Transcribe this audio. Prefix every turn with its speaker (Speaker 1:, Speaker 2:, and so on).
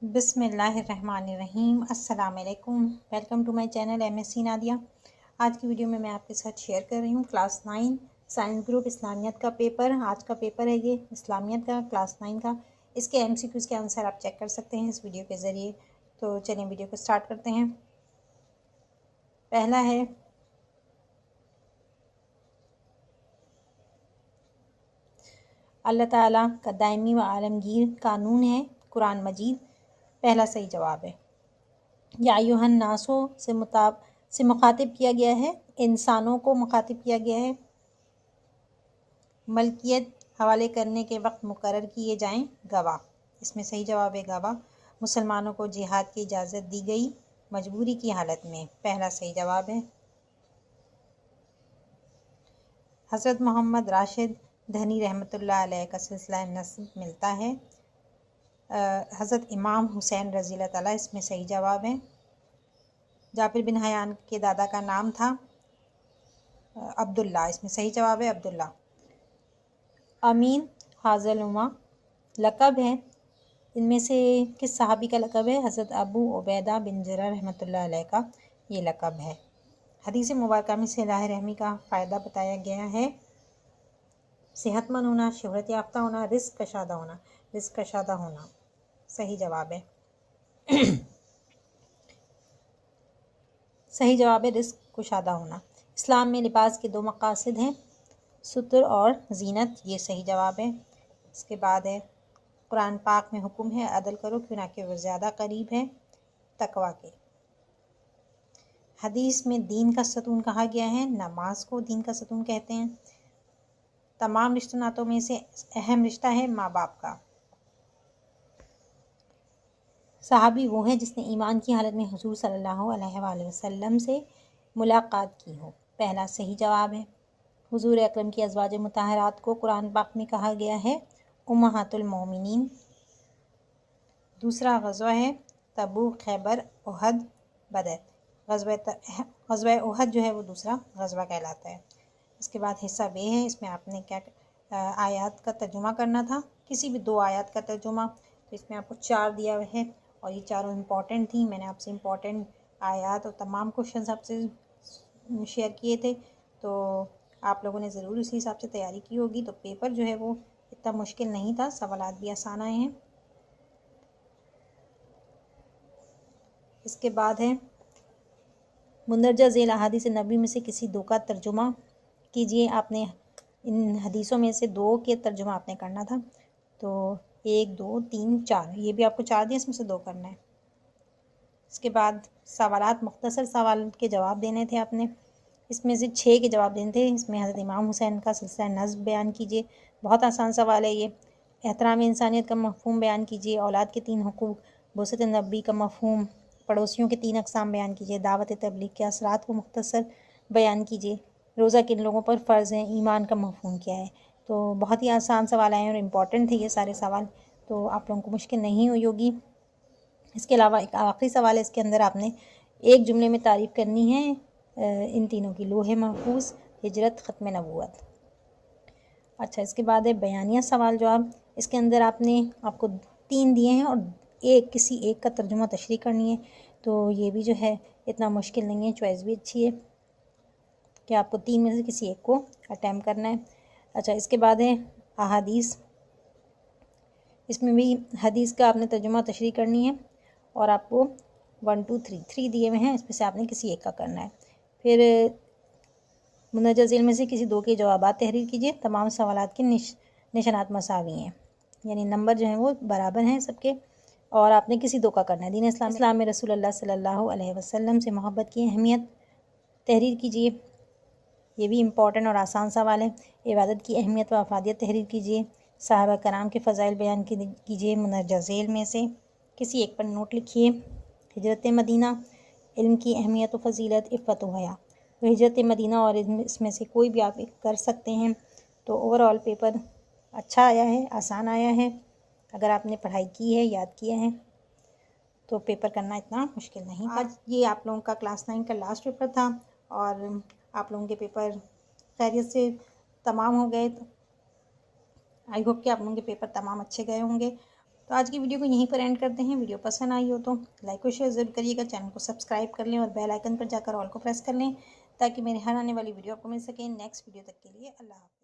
Speaker 1: बिस्मिल्लाहिर्रहमानिर्रहीम। अस्सलाम वालेकुम। Welcome to my channel MSc Nadia. आज की वीडियो में मैं आपके साथ शेयर कर रही हूँ क्लास 9 साइंस ग्रुप इस्लामियत का पेपर। आज का पेपर है ये इस्लामियत का क्लास 9 का। इसके MCQs के आंसर आप चेक कर सकते हैं इस वीडियो के ज़रिए। तो चलिए वीडियो को स्टार्ट करते हैं। पहला है अल्लाह ताला का दायमी व आलमगीर कानून है कुरान मजीद। पहला सही जवाब है। या अय्युहन नासो से मुखातिब किया गया है, इंसानों को मुखातिब किया गया है। मलकियत हवाले करने के वक्त मुकर्रर किए जाएं गवाह, इसमें सही जवाब है गवाह। मुसलमानों को जिहाद की इजाज़त दी गई मजबूरी की हालत में, पहला सही जवाब है। हज़रत मोहम्मद राशिद धनी रहमतुल्लाह अलैह का सिलसिला नस्ब मिलता है हज़रत इमाम हुसैन रज़ी अल्लाह ताला, इसमें सही जवाब है। जाबिर बिन हयान के दादा का नाम था अब्दुल्ला, इसमें सही जवाब है अब्दुल्ला। अमीन हाज़लुमा लक़ब है, इनमें से किस सहाबी का लक़ब है? हज़रत अबू उबैदा बिन जर्राह रहमतुल्लाह अलैह का ये लक़ब है। हदीस मुबारका में सिलाह रहमी का फ़ायदा बताया गया है। सेहतमंद होना, शोहरत याफ्ता होना, रिस्क कशादा होना, सही जवाब है। सही जवाब है रिस्क कुशादा होना। इस्लाम में लिबास के दो मकासद हैं, सुतर और जीनत, ये सही जवाब है। इसके बाद है कुरान पाक में हुक्म है अदल करो क्यों ना कि वो ज़्यादा करीब है तकवा के। हदीस में दीन का सतून कहा गया है, नमाज को दीन का सतून कहते हैं। तमाम रिश्ते नातों में से अहम रिश्ता है माँ बाप का। सहाबी वो है जिसने ईमान की हालत में हुजूर सल्लल्लाहु अलैहि वसल्लम से मुलाकात की हो, पहला सही जवाब है। हुजूर अकरम की अज़वाज मुताहरात को कुरान पाक में कहा गया है उम्महातुल मोमिनीन। दूसरा ग़ज़वा है तबूक, खैबर, उहद, बदर। ग़ज़वा उहद जो है वो दूसरा ग़ज़वा कहलाता है। इसके बाद हिस्सा बे है, इसमें आपने क्या आयत का तर्जुमा करना था, किसी भी दो आयत का तर्जुमा। तो इसमें आपको 4 दिया हुआ है और ये चारों इम्पॉर्टेंट थी। मैंने आपसे इम्पॉर्टेंट आयत और तमाम क्वेश्चंस आपसे शेयर किए थे, तो आप लोगों ने ज़रूर उसी हिसाब से तैयारी की होगी। तो पेपर जो है वो इतना मुश्किल नहीं था, सवालात भी आसान आए हैं। इसके बाद है मुंदरजा झेल अहादीस नबी में से किसी दो का तर्जुमा कीजिए। आपने इन हदीसों में से दो के तर्जुमा आपने करना था। तो 1 2 3 4, ये भी आपको 4 दिए, इसमें से 2 करना है। इसके बाद सवालात, मुख्तसर सवाल के जवाब देने थे आपने, इसमें से 6 के जवाब देने थे। इसमें हज़रत इमाम हुसैन का सिलसिला नस्ब बयान कीजिए, बहुत आसान सवाल है ये। एहतराम इंसानियत का मफ़हूम बयान कीजिए। औलाद के 3 हुकूक़, बुसत नबी का मफ़हूम, पड़ोसियों के 3 अक़साम बयान कीजिए। दावत तबलीग के असरात को मुख्तसर बयान कीजिए। रोज़ा किन लोगों पर फ़र्ज़ है, ईमान का मफ़हूम क्या है। तो बहुत ही आसान सवाल आए हैं और इम्पॉर्टेंट थे ये सारे सवाल, तो आप लोगों को मुश्किल नहीं हुई होगी। इसके अलावा एक आखिरी सवाल है, इसके अंदर आपने एक जुमले में तारीफ़ करनी है इन तीनों की, लोहे महफूज, हिजरत, ख़त्म नबूवत। अच्छा, इसके बाद है बयानिया सवाल जवाब। इसके अंदर आपको 3 दिए हैं और किसी एक का तर्जुमा तशरीह करनी है। तो ये भी जो है इतना मुश्किल नहीं है, चॉइस भी अच्छी है कि आपको 3 में से किसी एक को अटैम्प्ट करना है। अच्छा, इसके बाद है अहादीस, इसमें भी हदीस का आपने तर्जुमा तशरीह करनी है और आपको 1 2 3 दिए हुए हैं, इसमें से आपने किसी एक का करना है। फिर मुंदरजा झेल में से किसी दो के जवाबात तहरीर कीजिए। तमाम सवालात के निशानात मसावी हैं, यानी नंबर जो हैं वो बराबर हैं सबके, और आपने किसी दो का करना है। दीन इस्लाम में रसूलुल्लाह सल्लल्लाहु अलैहि वसल्लम से मोहब्बत की अहमियत तहरीर कीजिए, ये भी इम्पॉर्टेंट और आसान सवाल है। इबादत की अहमियत व अफादियत तहरीर कीजिए। सहाबा कराम के फ़ज़ाइल बयान कीजिए। मुंदरजा झेल में से किसी एक पर नोट लिखिए। हिजरत मदीना, इल्म की अहमियत व फ़जीलत, इफ़्फ़त व हया। तो हिजरत मदीना और इसमें से कोई भी आप एक कर सकते हैं। तो ओवरऑल पेपर अच्छा आया है, आसान आया है। अगर आपने पढ़ाई की है, याद किया है, तो पेपर करना इतना मुश्किल नहीं था। आज ये आप लोगों का क्लास 9 का लास्ट पेपर था और आप लोगों के पेपर खैरियत से तमाम हो गए। आई होप कि आप लोगों के पेपर तमाम अच्छे गए होंगे। तो आज की वीडियो को यहीं पर एंड करते हैं। वीडियो पसंद आई हो तो लाइक और शेयर ज़रूर करिएगा, चैनल को सब्सक्राइब कर लें और बेल आइकन पर जाकर ऑल को प्रेस कर लें ताकि मेरे हर आने वाली वीडियो आपको मिल सके। नेक्स्ट वीडियो तक के लिए अल्लाह हाफ़िज़।